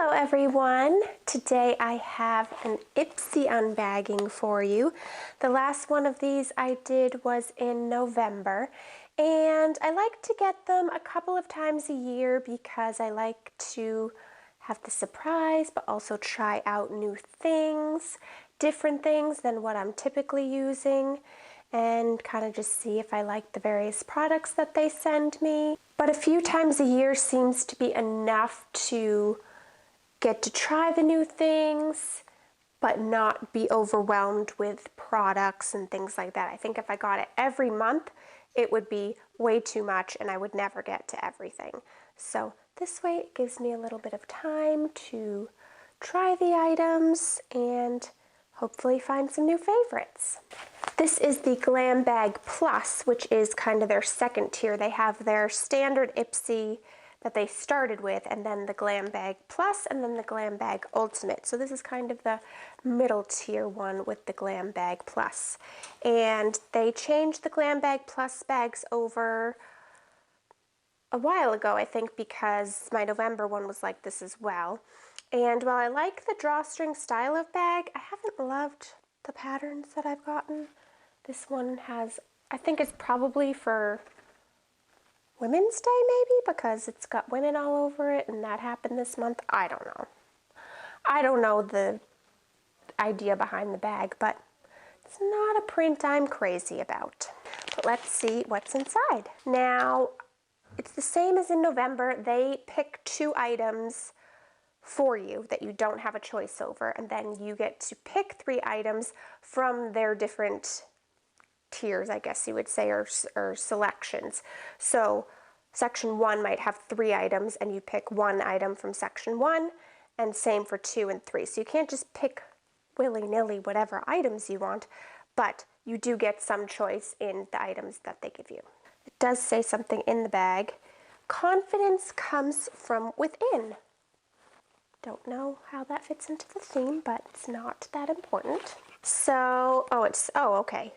Hello everyone! Today I have an Ipsy unbagging for you. The last one of these I did was in November, and I like to get them a couple of times a year because I like to have the surprise but also try out new things, different things than what I'm typically using, and kind of just see if I like the various products that they send me. But a few times a year seems to be enough to get to try the new things, but not be overwhelmed with products and things like that. I think if I got it every month, it would be way too much and I would never get to everything. So this way it gives me a little bit of time to try the items and hopefully find some new favorites. This is the Glam Bag Plus, which is kind of their second tier. They have their standard Ipsy that they started with, and then the Glam Bag Plus, and then the Glam Bag Ultimate. So this is kind of the middle tier one with the Glam Bag Plus. And they changed the Glam Bag Plus bags over a while ago, I think, because my November one was like this as well. And while I like the drawstring style of bag, I haven't loved the patterns that I've gotten. This one has, I think it's probably for Women's Day maybe, because it's got women all over it and that happened this month. I don't know. I don't know the idea behind the bag, but it's not a print I'm crazy about. But let's see what's inside. Now, it's the same as in November. They pick 2 items for you that you don't have a choice over, and then you get to pick 3 items from their different tiers, I guess you would say, or selections. So section 1 might have 3 items and you pick 1 item from section 1, and same for 2 and 3. So you can't just pick willy-nilly whatever items you want, but you do get some choice in the items that they give you. It does say something in the bag. Confidence comes from within. Don't know how that fits into the theme, but it's not that important. So, okay.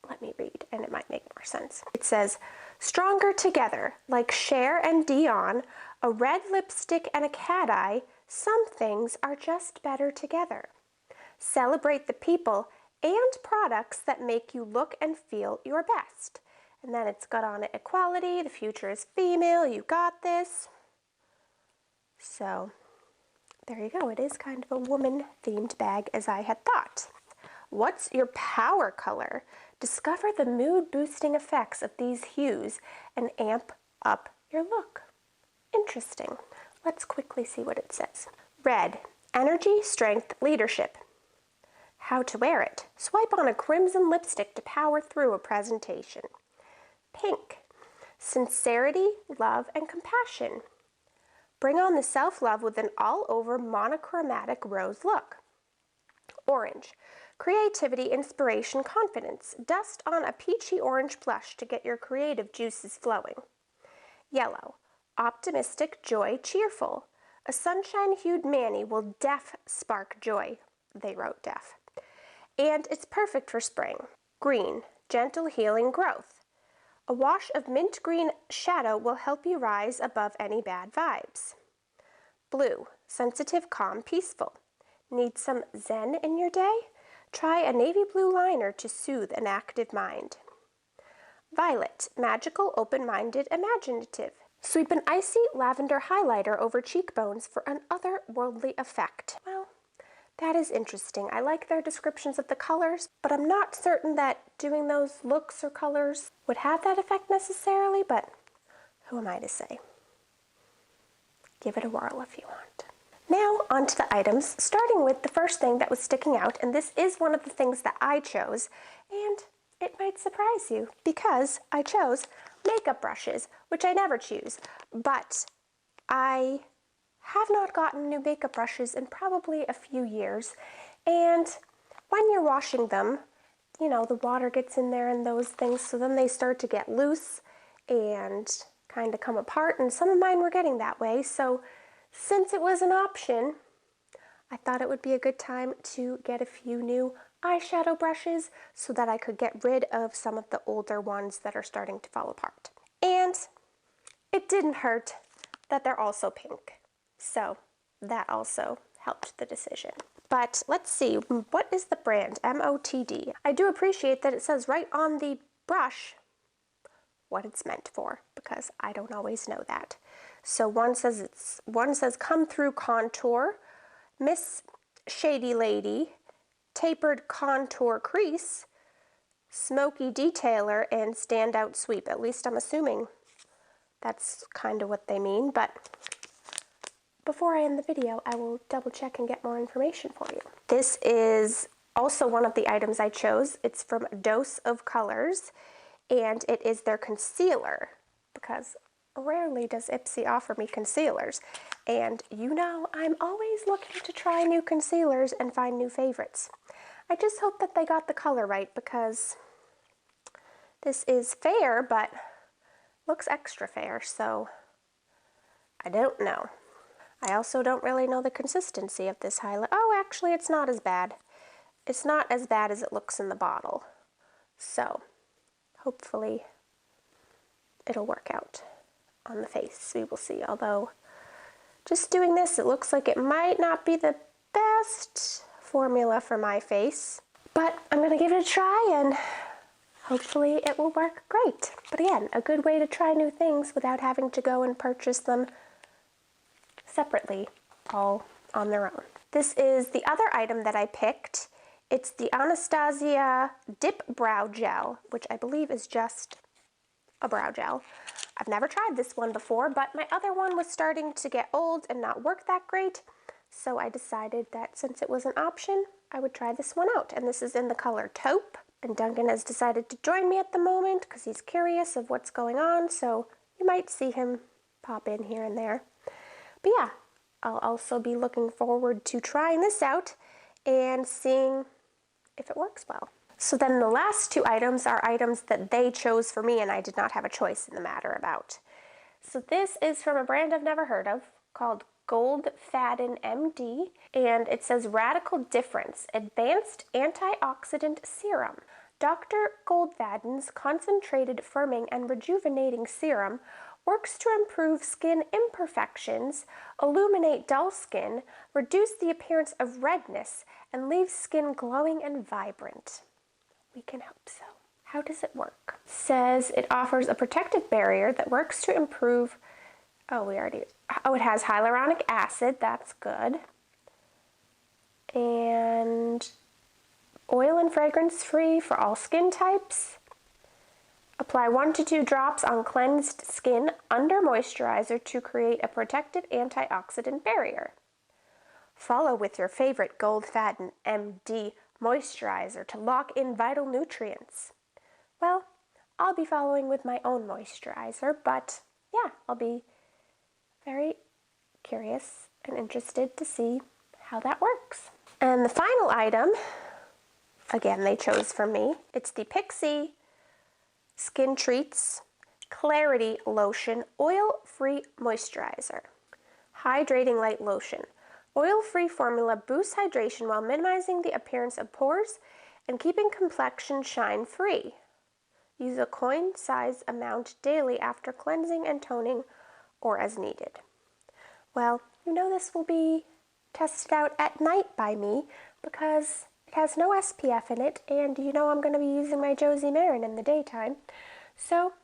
Let me read, and it might make more sense. It says, stronger together, like Cher and Dion, a red lipstick and a cat eye, some things are just better together. Celebrate the people and products that make you look and feel your best. And then it's got on it equality, the future is female, you got this. So, there you go. It is kind of a woman-themed bag, as I had thought. What's your power color? Discover the mood-boosting effects of these hues and amp up your look. Interesting. Let's quickly see what it says. Red, energy, strength, leadership. How to wear it. Swipe on a crimson lipstick to power through a presentation. Pink, sincerity, love, and compassion. Bring on the self-love with an all-over monochromatic rose look. Orange, creativity, inspiration, confidence. Dust on a peachy orange blush to get your creative juices flowing. Yellow, optimistic, joy, cheerful. A sunshine-hued mani will spark joy. They wrote def. And it's perfect for spring. Green, gentle, healing, growth. A wash of mint green shadow will help you rise above any bad vibes. Blue, sensitive, calm, peaceful. Need some zen in your day? Try a navy blue liner to soothe an active mind. Violet, magical, open-minded, imaginative. Sweep an icy lavender highlighter over cheekbones for an otherworldly effect. Well, that is interesting. I like their descriptions of the colors, but I'm not certain that doing those looks or colors would have that effect necessarily, but who am I to say? Give it a whirl if you want. Now, onto the items, starting with the first thing that was sticking out, and this is one of the things that I chose, and it might surprise you, because I chose makeup brushes, which I never choose, but I have not gotten new makeup brushes in probably a few years, and when you're washing them, you know, the water gets in there and those things, so then they start to get loose and kind of come apart, and some of mine were getting that way, so since it was an option, I thought it would be a good time to get a few new eyeshadow brushes so that I could get rid of some of the older ones that are starting to fall apart. And it didn't hurt that they're also pink. So that also helped the decision. But let's see, what is the brand? MOTD. I do appreciate that it says right on the brush what it's meant for, because I don't always know that. So one says come through contour, Miss Shady Lady, tapered contour crease, smoky detailer, and standout sweep. At least I'm assuming that's kind of what they mean, but before I end the video, I will double check and get more information for you. This is also one of the items I chose. It's from Dose of Colors, and it is their concealer, because rarely does Ipsy offer me concealers. And you know, I'm always looking to try new concealers and find new favorites. I just hope that they got the color right, because this is fair, but looks extra fair, so I don't know. I also don't really know the consistency of this highlight. Oh, actually, it's not as bad. It's not as bad as it looks in the bottle. So, hopefully, it'll work out on the face. We will see. Although, just doing this, it looks like it might not be the best formula for my face. But I'm going to give it a try, and hopefully it will work great. But again, a good way to try new things without having to go and purchase them separately, all on their own. This is the other item that I picked. It's the Anastasia Dip Brow Gel, which I believe is just a brow gel. I've never tried this one before, but my other one was starting to get old and not work that great, so I decided that since it was an option, I would try this one out. And this is in the color Taupe, and Duncan has decided to join me at the moment because he's curious of what's going on, so you might see him pop in here and there. But yeah, I'll also be looking forward to trying this out and seeing if it works well. So then the last two items are items that they chose for me and I did not have a choice in the matter about. So this is from a brand I've never heard of called GOLDFADEN MD, and it says Radical Difference Advanced Antioxidant Serum. Dr. GOLDFADEN's concentrated firming and rejuvenating serum works to improve skin imperfections, illuminate dull skin, reduce the appearance of redness, and leave skin glowing and vibrant. We can hope so. How does it work? It says it offers a protective barrier that works to improve, it has hyaluronic acid, that's good. And oil and fragrance free for all skin types. Apply 1 to 2 drops on cleansed skin under moisturizer to create a protective antioxidant barrier. Follow with your favorite GOLDFADEN MD moisturizer to lock in vital nutrients. Well, I'll be following with my own moisturizer, but yeah, I'll be very curious and interested to see how that works. And the final item, again, they chose for me. It's the Pixie Skin Treats Clarity Lotion Oil-Free Moisturizer. Hydrating Light Lotion. Oil-free formula boosts hydration while minimizing the appearance of pores and keeping complexion shine-free. Use a coin-size amount daily after cleansing and toning or as needed. Well, you know this will be tested out at night by me because it has no SPF in it, and you know I'm going to be using my Josie Marin in the daytime. So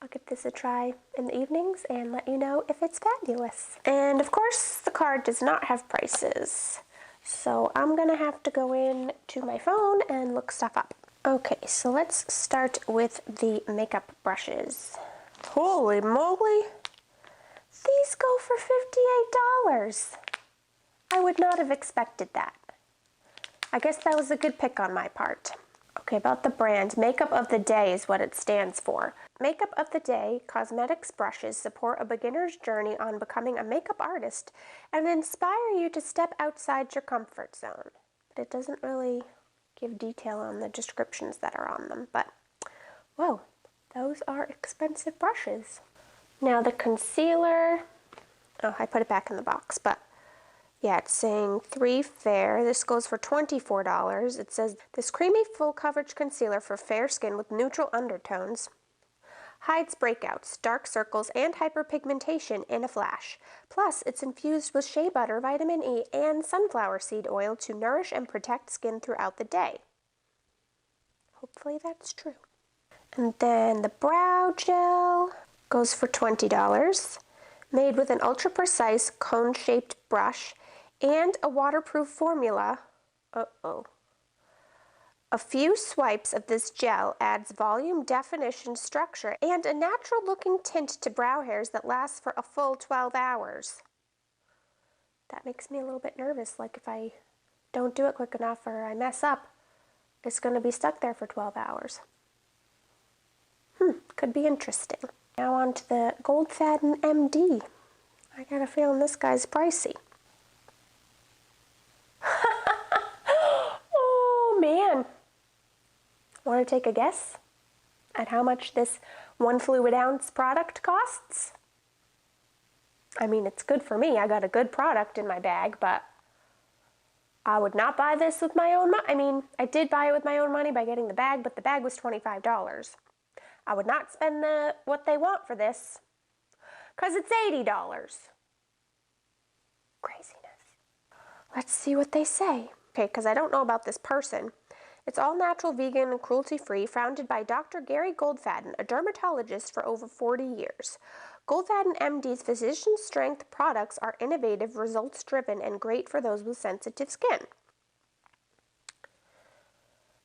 I'll give this a try in the evenings and let you know if it's fabulous. And of course, the card does not have prices. So I'm going to have to go in to my phone and look stuff up. Okay, so let's start with the makeup brushes. Holy moly! These go for $58. I would not have expected that. I guess that was a good pick on my part. Okay, about the brand, Makeup of the Day is what it stands for. Makeup of the Day cosmetics brushes support a beginner's journey on becoming a makeup artist and inspire you to step outside your comfort zone. But it doesn't really give detail on the descriptions that are on them, but whoa, those are expensive brushes. Now the concealer, oh, I put it back in the box, but yeah, it's saying 3 Fair. This goes for $24. It says, this creamy full coverage concealer for fair skin with neutral undertones Hides breakouts, dark circles, and hyperpigmentation in a flash. Plus, it's infused with shea butter, vitamin E, and sunflower seed oil to nourish and protect skin throughout the day. Hopefully that's true. And then the brow gel goes for $20. Made with an ultra-precise cone-shaped brush and a waterproof formula. A few swipes of this gel adds volume, definition, structure, and a natural-looking tint to brow hairs that lasts for a full 12 hours. That makes me a little bit nervous, like if I don't do it quick enough or I mess up, it's going to be stuck there for 12 hours. Could be interesting. Now on to the GOLDFADEN MD. I got a feeling this guy's pricey. Oh man. Want to take a guess at how much this 1 fluid ounce product costs? I mean, it's good for me. I got a good product in my bag, but I would not buy this with my own money. I mean, I did buy it with my own money by getting the bag, but the bag was $25. I would not spend what they want for this, because it's $80. Craziness. Let's see what they say. Okay, because I don't know about this person. It's all natural, vegan, and cruelty-free, founded by Dr. Gary GOLDFADEN, a dermatologist for over 40 years. GOLDFADEN MD's physician-strength products are innovative, results-driven, and great for those with sensitive skin.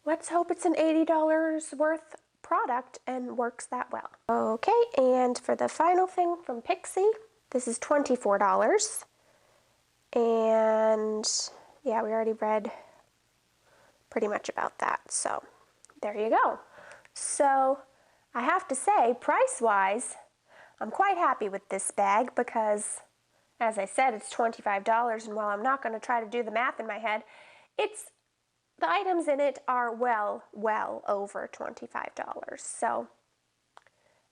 Let's hope it's an $80 worth product and works that well. Okay, and for the final thing from Pixie, this is $24. And yeah, we already read pretty much about that, so there you go. So I have to say, price-wise, I'm quite happy with this bag because, as I said, it's $25, and while I'm not going to try to do the math in my head, the items in it are well over $25. So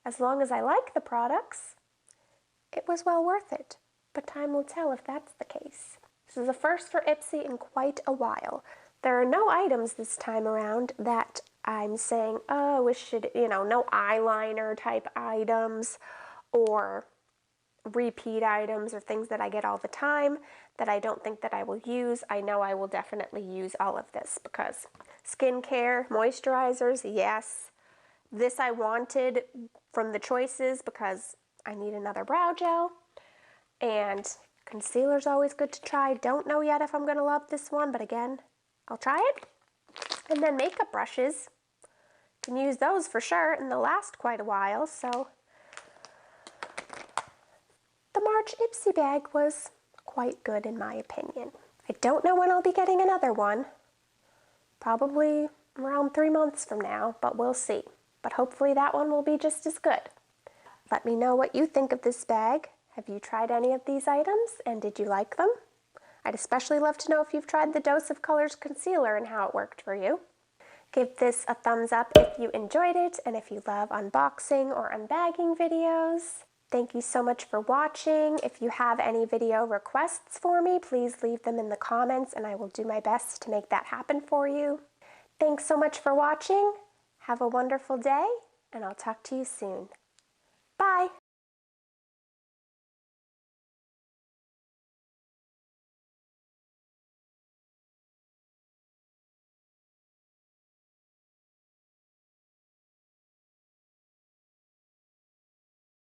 as long as I like the products, it was well worth it. But time will tell if that's the case. This is a first for Ipsy in quite a while. There are no items this time around that I'm saying, oh, we should, no eyeliner type items or repeat items or things that I get all the time that I don't think that I will use. I know I will definitely use all of this because skincare, moisturizers, yes. This I wanted from the choices because I need another brow gel, and concealer's always good to try. Don't know yet if I'm going to love this one, but again, I'll try it. And then makeup brushes, can use those for sure, and they'll last quite a while, so the March Ipsy bag was quite good in my opinion. I don't know when I'll be getting another one. Probably around 3 months from now, but we'll see. But hopefully that one will be just as good. Let me know what you think of this bag. Have you tried any of these items, and did you like them? I'd especially love to know if you've tried the Dose of Colors concealer and how it worked for you. Give this a thumbs up if you enjoyed it, and if you love unboxing or unbagging videos. Thank you so much for watching. If you have any video requests for me, please leave them in the comments and I will do my best to make that happen for you. Thanks so much for watching. Have a wonderful day, and I'll talk to you soon. Bye!